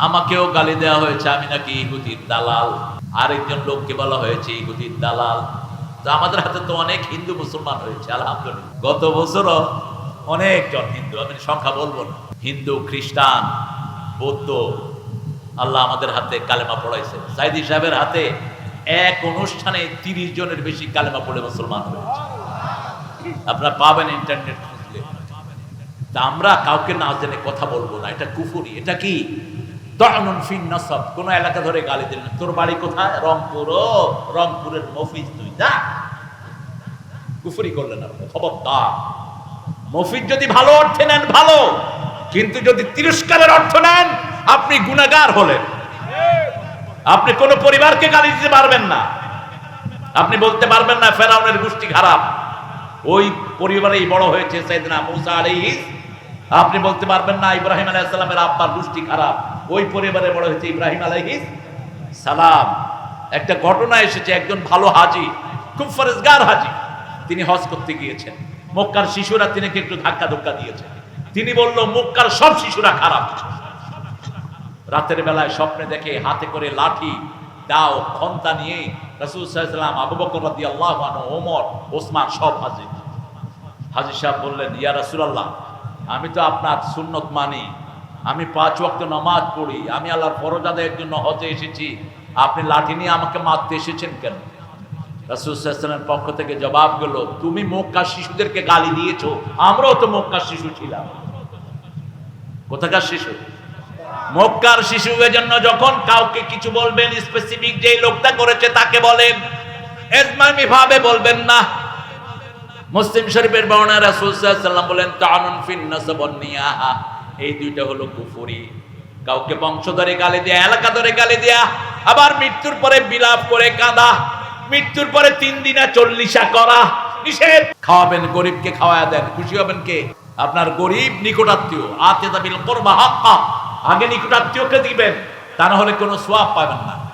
আমাকেও গালি দেওয়া হয়েছে আমি নাকি ইহুদির দালাল, আরেকজন লোককে বলা হয়েছে ইহুদির দালাল। তো আমাদের হাতে তো অনেক হিন্দু মুসলমান হয়েছে আলহামদুলিল্লাহ। গত বছরও অনেকজন হিন্দু, আমি সংখ্যা বলবো না, হিন্দু খ্রিস্টান বৌদ্ধ আল্লাহ আমাদের হাতে কালেমা পড়াইছে। সাইদি সাহেবের হাতে এক অনুষ্ঠানে 30 জনের বেশি কালেমা পড়ে মুসলমান হয়েছে। আপনারা পাবেন ইন্টারনেট খুঁজলে। তা আমরা কাউকে না জেনে কথা বলবো না, এটা কুফরি। এটা কি? তা'নুন ফিন নাসাব। কোন এলাকা ধরে গালি দিলেন, তোর বাড়ি কোথায়? রংপুর। ও রংপুরের মফিজ তুই, যা। কুফরি করলেন আপনি, খবরদার। মফিজ যদি ভালো অর্থে নেন ভালো, কিন্তু যদি তিরস্কারের অর্থ নেন আপনি গুনাহগার হলেন। আপনি কোন পরিবারকে গালি দিতে পারবেন না। আপনি বলতে পারবেন না ফেরাউনের গোষ্ঠী খারাপ, ওই পরিবারেই বড় হয়েছে সাইয়েদনা মূসা আলাইহিস। আপনি বলতে পারবেন না ইব্রাহিম আলাইহিস সালামের আব্বার গোষ্ঠী খারাপ, ওই পরিবারে বড় হয়েছে ইব্রাহিম আলাইহিস সালাম। একটা ঘটনা এসেছে, একজন ভালো হাজী, খুব ফরজগার হাজী, তিনি হজ করতে গিয়েছেন। মক্কার শিশুরা তিনিকে একটু ধাক্কা ধক্কা দিয়েছে। তিনি বলল মক্কার সব শিশুরা খারাপ। রাতের বেলায় স্বপ্নে দেখে হাতে করে লাঠি দাও খন্তা নিয়ে রাসূল সাল্লাল্লাহু আলাইহি ওয়াসাল্লাম, আবু বকর রাদিয়াল্লাহু আনহু, ওমর, ওসমান সব হাজির। হাজী সাহেব বললেন, ইয়া রাসূলুল্লাহ, আমি তো আপনার সুন্নত মানি, আমি 5 ওয়াক্ত নামাজ পড়ি, আমি আল্লাহর ফরজ আদায়ের জন্য হজে এসেছি, আপনি লাঠি নিয়ে আমাকে মারতে এসেছেন কেন? রাসূল সাল্লাল্লাহু আলাইহি ওয়াসাল্লামের পক্ষ থেকে জবাব গেল, তুমি মক্কার শিশুদেরকে গালি দিয়েছো, আমরাও তো মক্কার শিশু ছিলাম। কোথাকার শিশু? মক্কার শিশু। এজন্য যখন কাউকে কিছু বলবেন, স্পেসিফিক যে লোকটা করেছে তাকে বলেন, এজমামি ভাবে বলবেন না। মুসলিম শরীফের বর্ণনা রাসূল সাল্লাল্লাহু আলাইহি ওয়াসাল্লাম বলেন, তা'নুন ফিন নাসাব ওয়ান নিয়াহা, এই দুইটা হলো কুফরি। কাউকে বংশ ধরে গালি দেয়া, এলাকা ধরে গালি দেয়া, আবার মৃত্যুর পরে বিলাপ করে কাঁদা, মৃত্যুর পরে 3 দিনা 40 করা নিষেধ। খাওয়াবেন, গরিবকে খাওয়ায়া দেন, খুশি হবেন কে? আপনার গরিব নিকটাত্মীয়। আতিদা বিল কুরবা হাক্কা, আগে নিকটাত্মীয়কে দিবেন, তা না হলে কোনো সওয়াব পাবেন না।